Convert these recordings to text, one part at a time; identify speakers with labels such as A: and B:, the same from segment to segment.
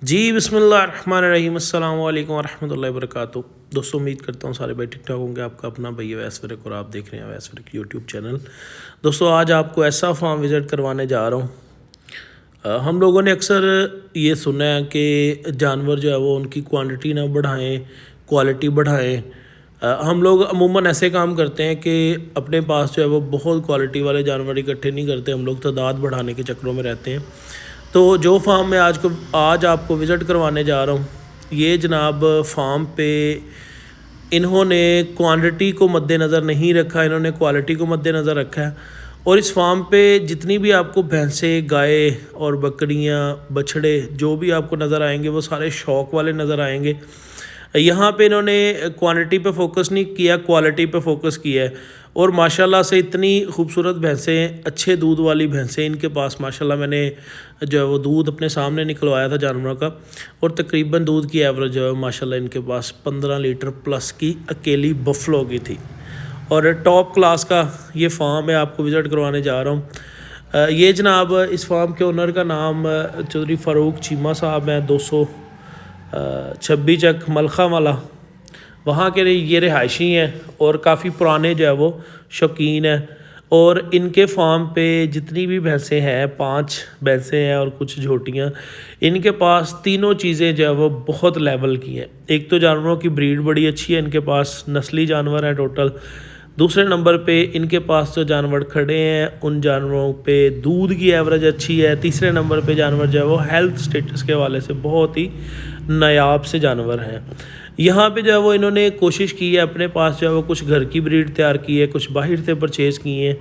A: जी बिस्मिल्लाहिर्रहमानिर्रहीम अस्सलाम वालेकुम वरहमतुल्लाहि वबरकातुहू। दोस्तों उम्मीद करता हूँ सारे भाई ठीक ठाक होंगे। आपका अपना भाई अवैस वर्क और आप देख रहे हैं अवैस वर्क यूट्यूब चैनल। दोस्तों आज आपको ऐसा फार्म विज़िट करवाने जा रहा हूँ। हम लोगों ने अक्सर ये सुना है कि जानवर जो है वो उनकी क्वांटिटी ना बढ़ाएं, क्वालिटी बढ़ाएं। हम लोग अमूमन ऐसे काम करते हैं कि अपने पास जो है वो बहुत क्वालिटी वाले जानवर इकट्ठे नहीं करते, हम लोग तादाद बढ़ाने के चक्करों में रहते हैं। तो जो फार्म मैं आज आपको विज़िट करवाने जा रहा हूँ, ये जनाब फार्म पे इन्होंने क्वांटिटी को मद्देनज़र नहीं रखा, इन्होंने क्वालिटी को मद्देनज़र रखा है। और इस फार्म पे जितनी भी आपको भैंसें, गाय और बकरियाँ, बछड़े जो भी आपको नज़र आएंगे वो सारे शौक वाले नज़र आएंगे। यहाँ पे इन्होंने क्वांटिटी पे फोकस नहीं किया, क्वालिटी पे फोकस किया है। और माशाल्लाह से इतनी खूबसूरत भैंसें, अच्छे दूध वाली भैंसें इनके पास माशाल्लाह। मैंने जो है वो दूध अपने सामने निकलवाया था जानवरों का, और तकरीबन दूध की एवरेज जो है माशाल्लाह इनके पास 15 लीटर प्लस की अकेली बफलो की थी। और टॉप क्लास का ये फार्म है, आपको विज़िट करवाने जा रहा हूँ। ये जनाब इस फार्म के ओनर का नाम चौधरी फ़ारूक चीमा साहब हैं, 226 चक मलखा वाला, वहाँ के ये रिहायशी हैं और काफ़ी पुराने जो है वो शौकीन हैं। और इनके फार्म पे जितनी भी भैंसें हैं, 5 भैंसें हैं और कुछ झोटियाँ, इनके पास तीनों चीज़ें जो है वो बहुत लेवल की हैं। एक तो जानवरों की ब्रीड बड़ी अच्छी है, इनके पास नस्ली जानवर हैं टोटल। दूसरे नंबर पे इनके पास जो जानवर खड़े हैं उन जानवरों पे दूध की एवरेज अच्छी है। तीसरे नंबर पे जानवर जो है वो हेल्थ स्टेटस के हवाले से बहुत ही नायाब से जानवर हैं। यहाँ पे जो है वो इन्होंने कोशिश की है, अपने पास जो है वो कुछ घर की ब्रीड तैयार की है, कुछ बाहर से परचेज़ किए हैं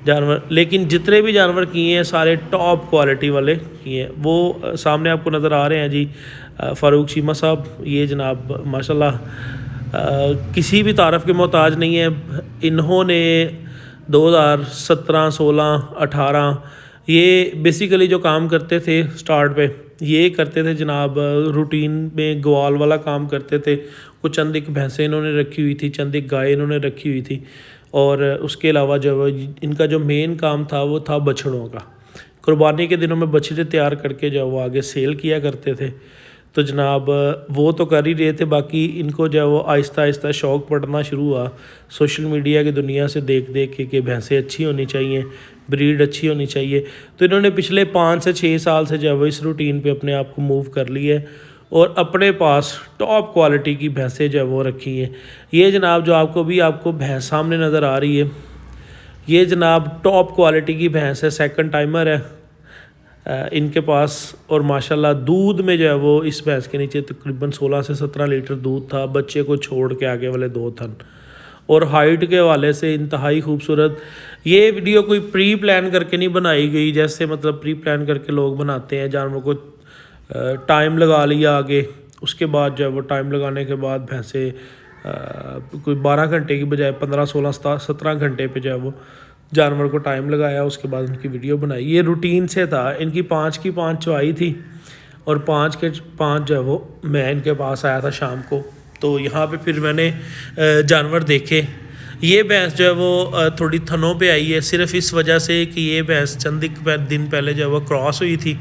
A: जानवर, लेकिन जितने भी जानवर किए हैं सारे टॉप क्वालिटी वाले किए हैं। वो सामने आपको नज़र आ रहे हैं जी, फ़ारूक चीमा साहब। ये जनाब माशाल्लाह किसी भी तारफ़ के मोहताज नहीं है। इन्होंने 2017, 16, 18 ये बेसिकली जो काम करते थे स्टार्ट पे, ये करते थे जनाब, रूटीन में ग्वाल वाला काम करते थे। कुछ चंद एक भैंसें इन्होंने रखी हुई थी, चंद एक गाय इन्होंने रखी हुई थी। और उसके अलावा जो इनका जो मेन काम था वो था बछड़ों का। कुर्बानी के दिनों में बछड़े तैयार करके जो वो आगे सेल किया करते थे। तो जनाब वो तो कर ही रहे थे, बाकी इनको जो है वो आहिस्ता आहिस्ता शौक़ पड़ना शुरू हुआ सोशल मीडिया की दुनिया से देख देख के कि भैंसें अच्छी होनी चाहिए, ब्रीड अच्छी होनी चाहिए। तो इन्होंने पिछले 5 से 6 साल से जो है वो इस रूटीन पे अपने आप को मूव कर लिया है और अपने पास टॉप क्वालिटी की भैंसें जो है वो रखी हैं। ये जनाब जो आपको भैंस सामने नज़र आ रही है, ये जनाब टॉप क्वालिटी की भैंस है, सेकंड टाइमर है इनके पास। और माशाल्लाह दूध में जो है वो इस भैंस के नीचे तकरीबन 16 से 17 लीटर दूध था, बच्चे को छोड़ के आगे वाले 2 थन। और हाइट के हवाले से इंतहाई खूबसूरत। ये वीडियो कोई प्री प्लान करके नहीं बनाई गई, जैसे मतलब प्री प्लान करके लोग बनाते हैं, जानवरों को टाइम लगा लिया आगे, उसके बाद जो है वो टाइम लगाने के बाद भैंसे कोई 12 घंटे की बजाय 15, 16, 17 घंटे पे जो है वो जानवर को टाइम लगाया, उसके बाद उनकी वीडियो बनाई। ये रूटीन से था, इनकी 5 की 5 चवाई थी और 5 के 5 जो है वो मैं इनके पास आया था शाम को। तो यहाँ पे फिर मैंने जानवर देखे। ये भैंस जो है वो थोड़ी थनों पे आई है, सिर्फ इस वजह से कि ये भैंस चंद दिन पहले जो है वो क्रॉस हुई थी।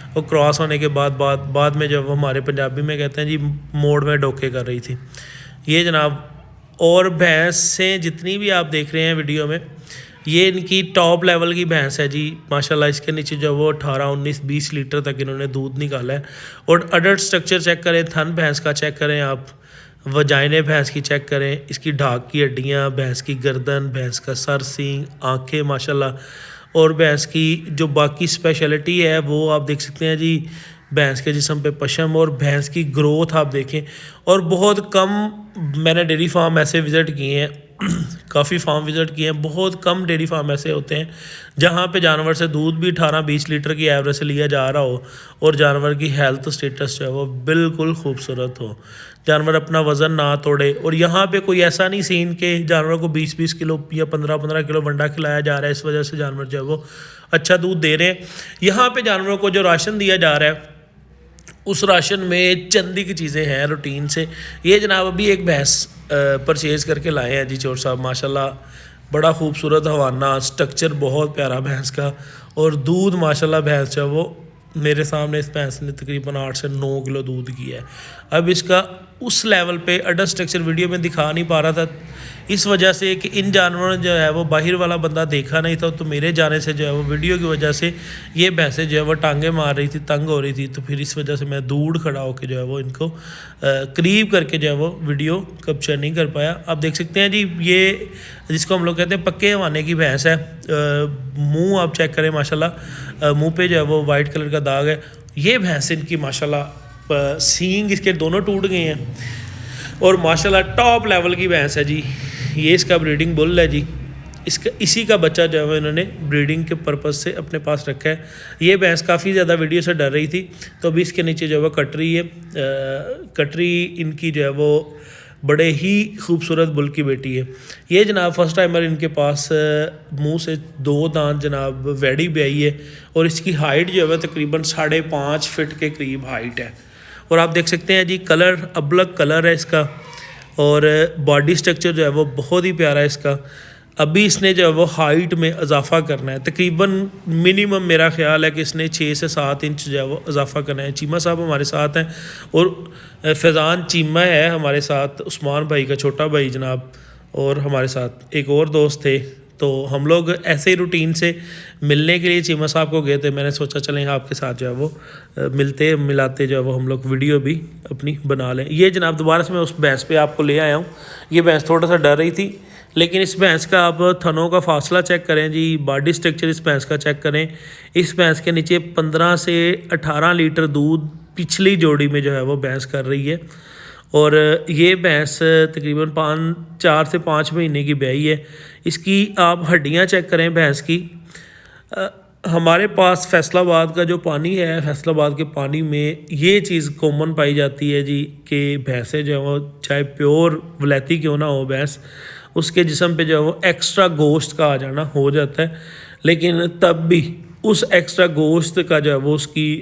A: और क्रॉस होने के बाद में जब वो हमारे पंजाबी में कहते हैं जी मोड़ में डोके कर रही थी ये जनाब। और भैंसें जितनी भी आप देख रहे हैं वीडियो में, ये इनकी टॉप लेवल की भैंस है जी माशाल्लाह। इसके नीचे जो वो 18, 19, 20 लीटर तक इन्होंने दूध निकाला है। और अडल्ट स्ट्रक्चर चेक करें, थन भैंस का चेक करें आप, वजाइने भैंस की चेक करें, इसकी ढाक की हड्डियाँ, भैंस की गर्दन, भैंस का सर, सींग, आँखें माशाल्लाह। और भैंस की जो बाकी स्पेशलिटी है वो आप देख सकते हैं जी, भैंस के जिस्म पे पशम और भैंस की ग्रोथ आप देखें। और बहुत कम मैंने डेयरी फार्म ऐसे विज़िट किए हैं, काफ़ी फार्म विज़िट किए हैं, बहुत कम डेयरी फार्म ऐसे होते हैं जहाँ पे जानवर से दूध भी 18-20 लीटर की एवरेज से लिया जा रहा हो और जानवर की हेल्थ स्टेटस जो है वो बिल्कुल खूबसूरत हो, जानवर अपना वज़न ना तोड़े। और यहाँ पे कोई ऐसा नहीं सीन कि जानवर को 20-20 किलो या 15-15 किलो वंडा खिलाया जा रहा है, इस वजह से जानवर जो है वो अच्छा दूध दे रहे हैं। यहाँ पर जानवरों को जो राशन दिया जा रहा है उस राशन में चंदी की चीज़ें हैं रूटीन से। ये जनाब अभी एक भैंस परचेज़ करके लाए हैं जी चोर साहब, माशाल्लाह बड़ा खूबसूरत हवाना, स्ट्रक्चर बहुत प्यारा भैंस का, और दूध माशाल्लाह भैंस जो है वो मेरे सामने इस भैंस ने तकरीबन 8 से 9 किलो दूध किया है। अब इसका उस लेवल पे अडर स्ट्रक्चर वीडियो में दिखा नहीं पा रहा था, इस वजह से कि इन जानवरों ने जो है वो बाहर वाला बंदा देखा नहीं था, तो मेरे जाने से जो है वो वीडियो की वजह से ये भैंसें जो है वो टांगे मार रही थी, तंग हो रही थी, तो फिर इस वजह से मैं दूर खड़ा होकर जो है वो इनको करीब करके जो है वो वीडियो कैप्चर नहीं कर पाया। आप देख सकते हैं जी, ये जिसको हम लोग कहते हैं पक्के हवाने की भैंस है। मुँह आप चेक करें माशाल्लाह, मुँह पे जो है वो वाइट कलर का दाग है। ये भैंस इनकी माशाल्लाह सींग इसके दोनों टूट गए हैं और माशाल्लाह टॉप लेवल की भैंस है जी। ये इसका ब्रीडिंग बुल है जी। इसका इसी का बच्चा जो है इन्होंने ब्रीडिंग के पर्पज़ से अपने पास रखा है। ये भैंस काफ़ी ज़्यादा वीडियो से डर रही थी, तो अभी इसके नीचे जो है वो कटरी है। कटरी इनकी जो है वो बड़े ही खूबसूरत बुल की बेटी है। ये जनाब फर्स्ट टाइमर इनके पास मुंह से 2 दांत जनाब वैडी भी आई है और इसकी हाइट जो है तकरीबन 5.5 फीट के करीब हाइट है। और आप देख सकते हैं जी, कलर अबलग कलर है इसका और बॉडी स्ट्रक्चर जो है वो बहुत ही प्यारा है इसका। अभी इसने जो है वो हाइट में इजाफा करना है, तकरीबन मिनिमम मेरा ख्याल है कि इसने 6 से 7 इंच जो है वो इजाफा करना है। चीमा साहब हमारे साथ हैं और फैज़ान चीमा है हमारे साथ, उस्मान भाई का छोटा भाई जनाब, और हमारे साथ एक और दोस्त थे। तो हम लोग ऐसे ही रूटीन से मिलने के लिए चीमा साहब को गए थे। मैंने सोचा चलें आपके साथ जो है वो मिलते मिलाते जो है वो हम लोग वीडियो भी अपनी बना लें। ये जनाब दोबारा से मैं उस भैंस पे आपको ले आया हूँ। ये भैंस थोड़ा सा डर रही थी, लेकिन इस भैंस का आप थनों का फासला चेक करें जी, बॉडी स्ट्रक्चर इस भैंस का चेक करें। इस भैंस के नीचे 15 से 18 लीटर दूध पिछली जोड़ी में जो है वो भैंस कर रही है और ये भैंस तकरीबन 4 से 5 महीने की ब्याई है। इसकी आप हड्डियां चेक करें भैंस की। हमारे पास फैसलाबाद का जो पानी है, फैसलाबाद के पानी में ये चीज़ कॉमन पाई जाती है जी कि भैंसें जो है वो चाहे प्योर वलैती क्यों ना हो भैंस, उसके जिस्म पे जो है वो एक्स्ट्रा गोश्त का आ जाना हो जाता है, लेकिन तब भी उस एक्स्ट्रा गोश्त का जो है वो उसकी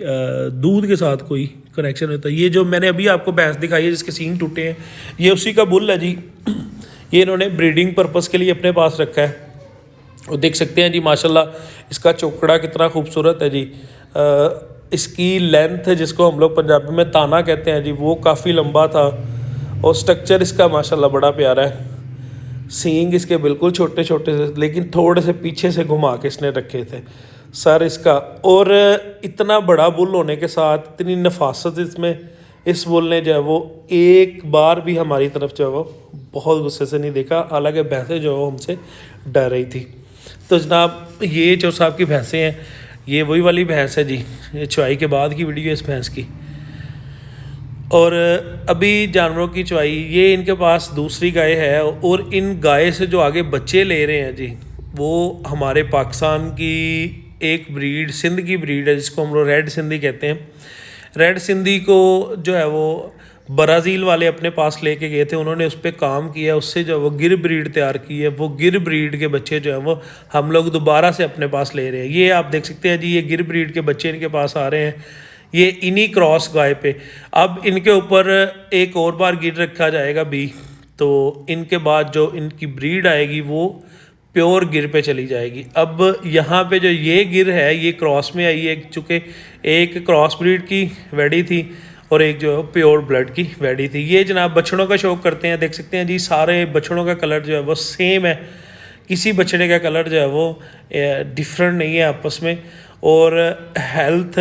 A: दूध के साथ कोई कनेक्शन होता है। ये जो मैंने अभी आपको भैंस दिखाई है जिसके सींग टूटे हैं, ये उसी का बुल है जी। ये इन्होंने ब्रीडिंग पर्पज़ के लिए अपने पास रखा है और देख सकते हैं जी माशाल्लाह इसका चोकड़ा कितना खूबसूरत है जी। इसकी लेंथ जिसको हम लोग पंजाबी में ताना कहते हैं जी, वो काफ़ी लंबा था और स्ट्रक्चर इसका माशाल्लाह बड़ा प्यारा है। सींग इसके बिल्कुल छोटे छोटे से, लेकिन थोड़े से पीछे से घुमा के इसने रखे थे सर इसका। और इतना बड़ा बुल होने के साथ इतनी नफासत इसमें, इस बुल ने जो है वो एक बार भी हमारी तरफ जो है वो बहुत गुस्से से नहीं देखा, हालांकि भैंसें जो है वो हमसे डर रही थी। तो जनाब ये जो साहब की भैंसें हैं, ये वही वाली भैंस है जी, ये चुवाई के बाद की वीडियो इस भैंस की। और अभी जानवरों की चुवाई, ये इनके पास दूसरी गाय है और इन गाय से जो आगे बच्चे ले रहे हैं जी, वो हमारे पाकिस्तान की एक ब्रीड, सिंध की ब्रीड है जिसको हम लोग रेड सिंधी कहते हैं। रेड सिंधी को जो है वो ब्राज़ील वाले अपने पास लेके गए थे, उन्होंने उस पर काम किया, उससे जो वो गिर ब्रीड तैयार की है। वो गिर ब्रीड के बच्चे जो हैं वो हम लोग दोबारा से अपने पास ले रहे हैं। ये आप देख सकते हैं जी, ये गिर ब्रीड के बच्चे इनके पास आ रहे हैं, ये इन्हीं क्रॉस गाय पे। अब इनके ऊपर एक और बार गिर रखा जाएगा भी, तो इनके बाद जो इनकी ब्रीड आएगी वो प्योर गिर पे चली जाएगी। अब यहाँ पे जो ये गिर है ये क्रॉस में आई है, चूँकि एक क्रॉस ब्रीड की वैडी थी और एक जो है प्योर ब्लड की वैडी थी। ये जनाब बछड़ों का शौक़ करते हैं, देख सकते हैं जी सारे बछड़ों का कलर जो है वो सेम है, किसी बछड़े का कलर जो है वो डिफरेंट नहीं है आपस में। और हेल्थ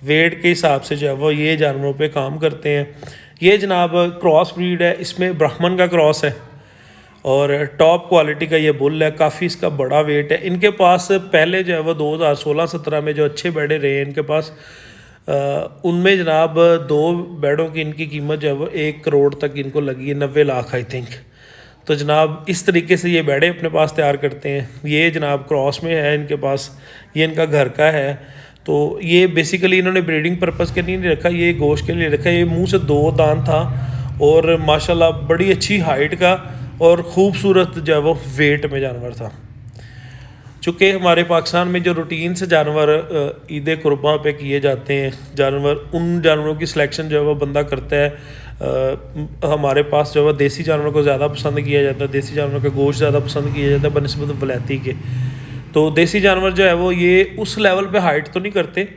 A: वेट के हिसाब से जो है वो ये जानवरों पे काम करते हैं। ये जनाब क्रॉस ब्रीड है, इसमें ब्राह्मण का क्रॉस है और टॉप क्वालिटी का ये बुल है, काफ़ी इसका बड़ा वेट है। इनके पास पहले जो है वो 2016-17 में जो अच्छे बैडे रहे हैं इनके पास, उनमें जनाब 2 बैडों की इनकी कीमत जो है वो 1 करोड़ तक इनको लगी है, 90 लाख आई थिंक। तो जनाब इस तरीके से ये बैडे अपने पास तैयार करते हैं। ये जनाब क्रॉस में है इनके पास, ये इनका घर का है। तो ये बेसिकली इन्होंने ब्रीडिंग पर्पज़ के लिए नहीं रखा, ये गोश्त के लिए रखा। ये मुंह से 2 दांत था और माशाल्लाह बड़ी अच्छी हाइट का और ख़ूबसूरत जो है वो वेट में जानवर था। चूँकि हमारे पाकिस्तान में जो रूटीन से जानवर ईद कुर्बान पे किए जाते हैं जानवर, उन जानवरों की सिलेक्शन जो है वो बंदा करता है। हमारे पास जो है देसी जानवरों को ज़्यादा पसंद किया जाता है, देसी जानवरों का गोश्त ज़्यादा पसंद किया जाता है बनिस्बत वलैती के। तो देसी जानवर जो है वो ये उस लेवल पे हाइट तो नहीं करते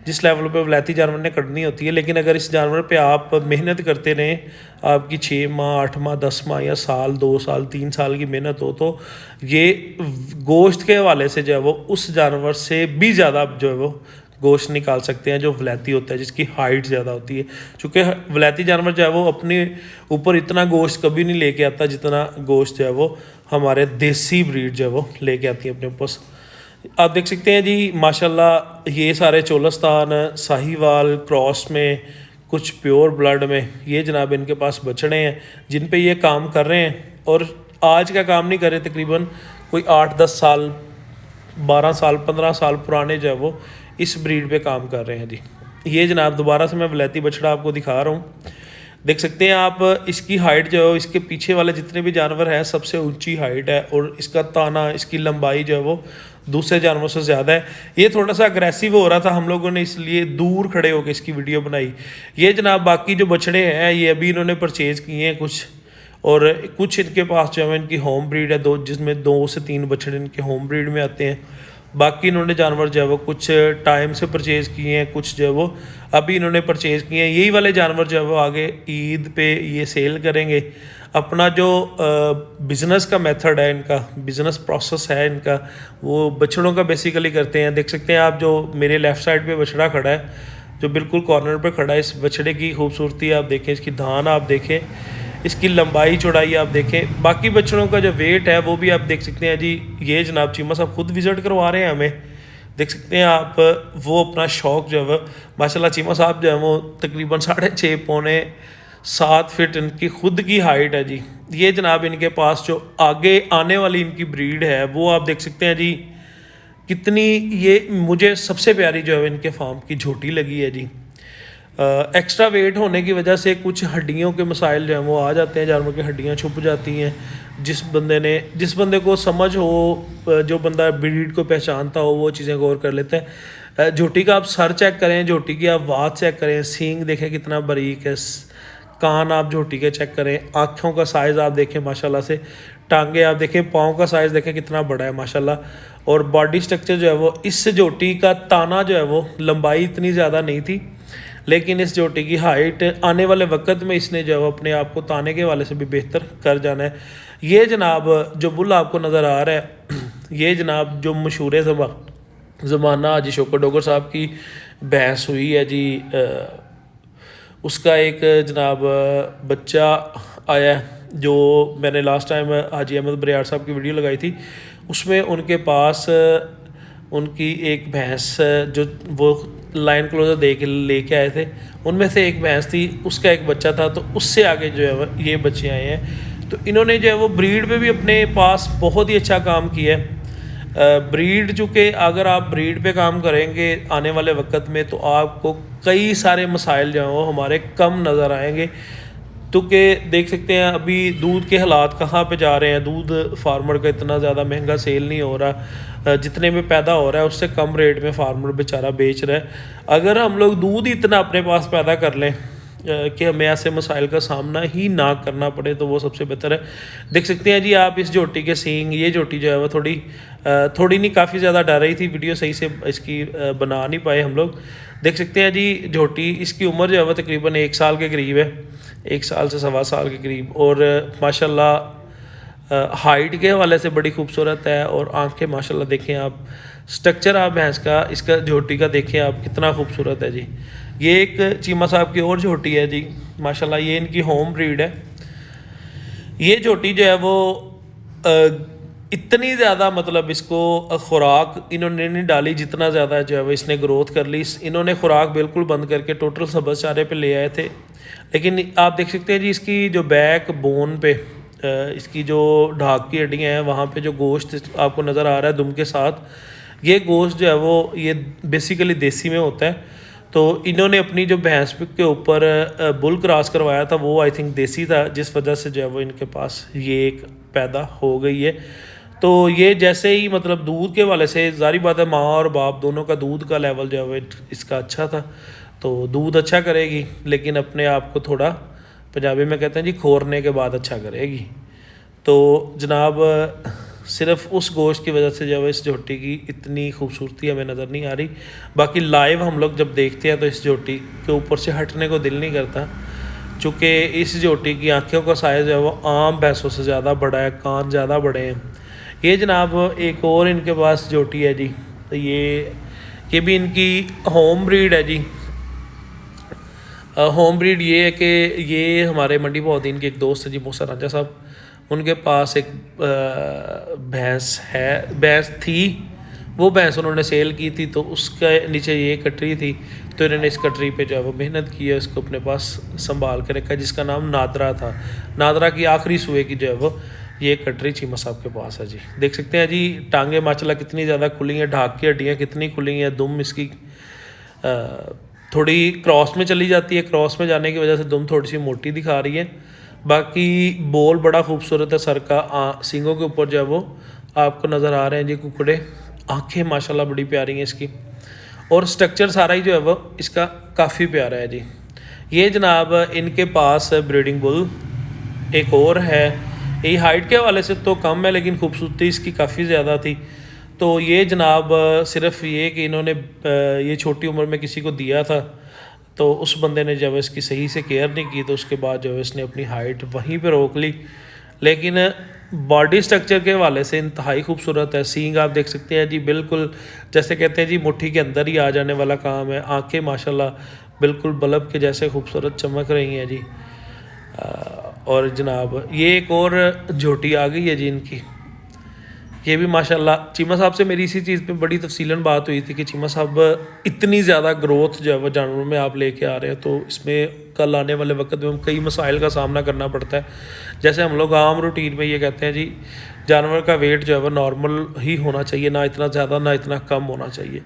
A: जिस लेवल पे वलैती जानवर ने कटनी होती है। लेकिन अगर इस जानवर पे आप मेहनत करते रहें, आपकी 6 माह 8 माह 10 माह या साल 2 साल 3 साल की मेहनत हो, तो ये गोश्त के हवाले से जो है वो उस जानवर से भी ज़्यादा जो है वो गोश्त निकाल सकते हैं, जो वलैती होता है, जिसकी हाइट ज़्यादा होती है। चूँकि वलैती जानवर जो है वो अपने ऊपर इतना गोश्त कभी नहीं लेके आता जितना गोश्त जो है वो हमारे देसी ब्रीड जो है वो लेके आती है अपने ऊपर। आप देख सकते हैं जी माशाल्लाह, ये सारे चोलस्तान साहिवाल क्रॉस में, कुछ प्योर ब्लड में, ये जनाब इनके पास बछड़े हैं जिन पे ये काम कर रहे हैं। और आज का काम नहीं कर रहे, तकरीबन कोई 8-10 साल 12 साल 15 साल पुराने जो है वो इस ब्रीड पे काम कर रहे हैं जी। ये जनाब दोबारा से मैं वलैती बछड़ा आपको दिखा रहा हूँ, देख सकते हैं आप। इसकी हाइट जो है, इसके पीछे वाले जितने भी जानवर हैं सबसे ऊंची हाइट है, और इसका ताना, इसकी लंबाई जो है वो दूसरे जानवरों से ज़्यादा है। ये थोड़ा सा अग्रेसिव हो रहा था, हम लोगों ने इसलिए दूर खड़े होकर इसकी वीडियो बनाई। ये जनाब बाकी जो बछड़े हैं ये अभी इन्होंने परचेज़ किए हैं कुछ, और कुछ इनके पास जो है इनकी होम ब्रीड है, जिसमें 2 से 3 बछड़े इनके होम ब्रीड में आते हैं। बाकी इन्होंने जानवर जो है वो कुछ टाइम से परचेज़ किए हैं, कुछ जो है वो अभी इन्होंने परचेज़ किए हैं। यही वाले जानवर जो है वो आगे ईद पे ये सेल करेंगे। अपना जो बिज़नेस का मेथड है, इनका बिज़नेस प्रोसेस है इनका, वो बछड़ों का बेसिकली करते हैं। देख सकते हैं आप, जो मेरे लेफ़्ट साइड पे बछड़ा खड़ा है, जो बिल्कुल कॉर्नर पे खड़ा है, इस बछड़े की खूबसूरती आप देखें, इसकी धान आप देखें, इसकी लंबाई चौड़ाई आप देखें। बाकी बछड़ों का जो वेट है वो भी आप देख सकते हैं जी। ये जनाब चीमा साहब खुद विज़िट करवा रहे हैं हमें, देख सकते हैं आप। वो अपना शौक़ जो है माशाल्लाह, चीमा साहब जो है वो तकरीबन 6.5 पौने 7 फीट इनकी खुद की हाइट है जी। ये जनाब इनके पास जो आगे आने वाली इनकी ब्रीड है वो आप देख सकते हैं जी कितनी। ये मुझे सबसे प्यारी जो है इनके फार्म की झोटी लगी है जी। एक्स्ट्रा वेट होने की वजह से कुछ हड्डियों के मसाइल जो हैं वो आ जाते हैं, जानवर की हड्डियां छुप जाती हैं। जिस बंदे को समझ हो, जो बंदा ब्रीड को पहचानता हो, वो चीज़ें गौर कर लेते हैं। झोटी का आप सर चेक करें, झोटी की आप वात चेक करें, सींग देखें कितना बारीक है, कान आप झोटी के चेक करें, आँखों का साइज़ आप देखें माशाल्लाह से, टांगे आप देखें, पाँव का साइज़ देखें कितना बड़ा है माशाल्लाह। और बॉडी स्ट्रक्चर जो है वो, इस झोटी का ताना जो है वो, लंबाई इतनी ज़्यादा नहीं थी, लेकिन इस झोटी की हाइट आने वाले वक्त में इसने जो है अपने आप को ताने के वाले से भी बेहतर कर जाना है। ये जनाब जो बुल आपको नज़र आ रहा है, ये जनाब जो मशहूर ज़माना हाजी शौकत डोगर साहब की भैंस हुई है जी, उसका एक जनाब बच्चा आया है, जो मैंने लास्ट टाइम हाजी अहमद बरियार साहब की वीडियो लगाई थी, उसमें उनके पास उनकी एक भैंस जो वो लाइन क्लोजर दे के लेके आए थे, उनमें से एक भैंस थी, उसका एक बच्चा था, तो उससे आगे जो है ये बच्चे आए हैं। तो इन्होंने जो है वो ब्रीड पे भी अपने पास बहुत ही अच्छा काम किया है। ब्रीड चूँकि अगर आप ब्रीड पे काम करेंगे आने वाले वक्त में, तो आपको कई सारे मसाइल जो हैं वो हमारे कम नज़र आएंगे। क्योंकि देख सकते हैं अभी दूध के हालात कहाँ पे जा रहे हैं। दूध फार्मर का इतना ज़्यादा महंगा सेल नहीं हो रहा, जितने में पैदा हो रहा है उससे कम रेट में फार्मर बेचारा बेच रहा है। अगर हम लोग दूध ही इतना अपने पास पैदा कर लें कि हमें ऐसे मसाइल का सामना ही ना करना पड़े, तो वो सबसे बेहतर है। देख सकते हैं जी आप इस झोटी के सींग, ये झोटी जो है वो थोड़ी नहीं काफ़ी ज़्यादा डर रही थी, वीडियो सही से इसकी बना नहीं पाए हम लोग। देख सकते हैं जी झोटी, इसकी उम्र जो है वो तकरीबन 1 साल के करीब है, 1 साल से 1.25 साल के करीब, और माशाल्लाह हाइट के हवाले से बड़ी खूबसूरत है। और आंखें माशाल्लाह देखें आप, स्ट्रक्चर आप भैंस का, इसका झोटी का देखें आप कितना खूबसूरत है जी। ये एक चीमा साहब की और झोटी है जी माशाल्लाह, ये इनकी होम ब्रीड है। ये झोटी जो है वो इतनी ज़्यादा मतलब इसको खुराक इन्होंने नहीं डाली जितना ज़्यादा जो है वो इसने ग्रोथ कर ली। इन्होंने खुराक बिल्कुल बंद करके टोटल सब्ज़ चारे पे ले आए थे। लेकिन आप देख सकते हैं जी इसकी जो बैक बोन पे, इसकी जो ढाक की हड्डियाँ हैं, वहाँ पे जो गोश्त आपको नज़र आ रहा है दुम के साथ, ये गोश्त जो है वो ये बेसिकली देसी में होता है। तो इन्होंने अपनी जो भैंस के ऊपर बुल क्रॉस करवाया था, वो आई थिंक देसी था, जिस वजह से जो है वो इनके पास ये एक पैदा हो गई है। तो ये जैसे ही मतलब दूध के वाले से, ज़ाहिर बात है माँ और बाप दोनों का दूध का लेवल जो है वो इसका अच्छा था, तो दूध अच्छा करेगी, लेकिन अपने आप को थोड़ा, पंजाबी में कहते हैं जी, खोरने के बाद अच्छा करेगी। तो जनाब सिर्फ उस गोश्त की वजह से जो है इस झोटी की इतनी खूबसूरती हमें नज़र नहीं आ रही। बाकी लाइव हम लोग जब देखते हैं तो इस झोटी के ऊपर से हटने को दिल नहीं करता, चूँकि इस झोटी की आँखों का साइज़ जो है वो आम भैंसों से ज़्यादा बड़ा है, कान ज़्यादा बड़े हैं। ये जनाब एक और इनके पास झोटी है जी, तो ये भी इनकी होम ब्रीड है जी। होम ब्रीड ये है कि ये हमारे मंडी बहुद्दीन के एक दोस्त है जी मूसा राजा साहब, उनके पास एक भैंस थी। वो भैंस उन्होंने सेल की थी, तो उसके नीचे ये कटरी थी, तो इन्होंने इस कटरी पे जो है वो मेहनत की है, इसको अपने पास संभाल के रखा, जिसका नाम नादरा था। नादरा की आखिरी सुए की जो है वो ये कटरी चीमा साहब के पास है जी। देख सकते हैं जी टांगे माशाल्लाह कितनी ज़्यादा खुली हैं, ढाक की हड्डियाँ कितनी खुली हैं, दुम इसकी थोड़ी क्रॉस में चली जाती है, क्रॉस में जाने की वजह से दुम थोड़ी सी मोटी दिखा रही है। बाकी बोल बड़ा खूबसूरत है सर का, सींगों के ऊपर जो है वो आपको नज़र आ रहे हैं जी कुकड़े। आंखें माशाल्लाह बड़ी प्यारी हैं इसकी, और स्ट्रक्चर सारा ही जो है वो इसका काफ़ी प्यारा है जी। ये जनाब इनके पास ब्रीडिंग बुल एक और है, ये हाइट के हवाले से तो कम है लेकिन खूबसूरती इसकी काफ़ी ज़्यादा थी। तो ये जनाब सिर्फ ये कि इन्होंने ये छोटी उम्र में किसी को दिया था, तो उस बंदे ने जब इसकी सही से केयर नहीं की, तो उसके बाद जो है इसने अपनी हाइट वहीं पे रोक ली। लेकिन बॉडी स्ट्रक्चर के हवाले से इंतहाई खूबसूरत है। सींग आप देख सकते हैं जी, बिल्कुल जैसे कहते हैं जी मुट्ठी के अंदर ही आ जाने वाला काम है। आंखें माशाल्लाह बिल्कुल बल्ब के जैसे खूबसूरत चमक रही हैं जी। और जनाब ये एक और झोटी आ गई है जी इनकी, ये भी माशाल्लाह। चीमा साहब से मेरी इसी चीज़ पे बड़ी तफसीलन बात हुई थी कि चीमा साहब इतनी ज़्यादा ग्रोथ जो है वो जानवरों में आप लेके आ रहे हैं, तो इसमें कल आने वाले वक्त में कई मसाइल का सामना करना पड़ता है। जैसे हम लोग आम रूटीन में ये कहते हैं जी जानवर का वेट जो है वो नॉर्मल ही होना चाहिए, ना इतना ज़्यादा ना इतना कम होना चाहिए।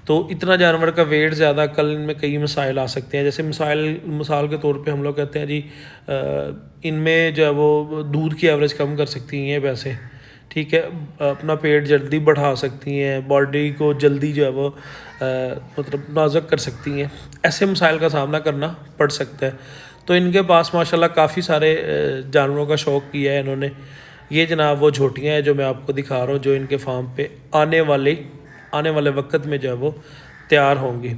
A: तो इतना जानवर का वेट ज़्यादा, कल इनमें कई मसाइल आ सकते हैं। जैसे मिसाल के तौर पे हम लोग कहते हैं जी इनमें जो है वो दूध की एवरेज कम कर सकती हैं वैसे, ठीक है, अपना पेट जल्दी बढ़ा सकती हैं, बॉडी को जल्दी जो है वो मतलब नाजुक कर सकती हैं। ऐसे मसाइल का सामना करना पड़ सकता है। तो इनके पास माशाल्लाह काफ़ी सारे जानवरों का शौक़ किया है इन्होंने। ये जनाब वो झोटियाँ हैं जो मैं आपको दिखा रहा हूँ, जो इनके फार्म पे आने वाले वक्त में जो है वो तैयार होंगी।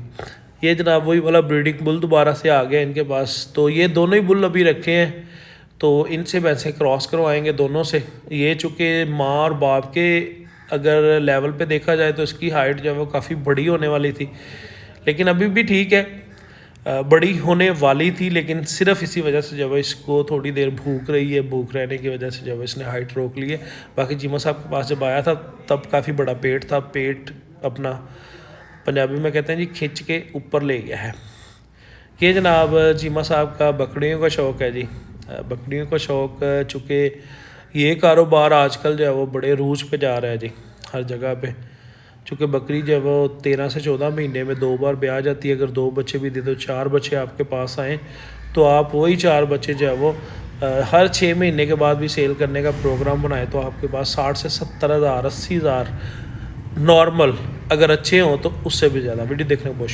A: ये जनाब वही वाला ब्रीडिंग बुल दोबारा से आ गया इनके पास। तो ये दोनों ही बुल अभी रखे हैं, तो इनसे वैसे क्रॉस करवाएंगे दोनों से। ये चूँकि माँ और बाप के अगर लेवल पे देखा जाए तो इसकी हाइट जो है वो काफ़ी बड़ी होने वाली थी, लेकिन अभी भी ठीक है, बड़ी होने वाली थी, लेकिन सिर्फ इसी वजह से जब इसको थोड़ी देर भूख रही है, भूख रहने की वजह से जब इसने हाइट रोक ली है। बाकी चीमा साहब के पास जब आया था तब काफ़ी बड़ा पेट था, पेट अपना पंजाबी में कहते हैं जी खिंच के ऊपर ले गया है। ये जनाब चीमा साहब का बकरियों का शौक़ है जी। बकरियों का शौक़, चूँकि ये कारोबार आजकल जो है वो बड़े रूज पे जा रहा है जी हर जगह पे। चूँकि बकरी जो है वो 13 से 14 महीने में 2 बार ब्याह जाती है। अगर 2 बच्चे भी दे दो, 4 बच्चे आपके पास आएँ, तो आप वही 4 बच्चे जो है वो हर 6 महीने के बाद भी सेल करने का प्रोग्राम बनाए, तो आपके पास 60 से 70 हज़ार 80 हज़ार नॉर्मल, अगर अच्छे हों तो उससे भी ज़्यादा। वीडियो देखने को बहुत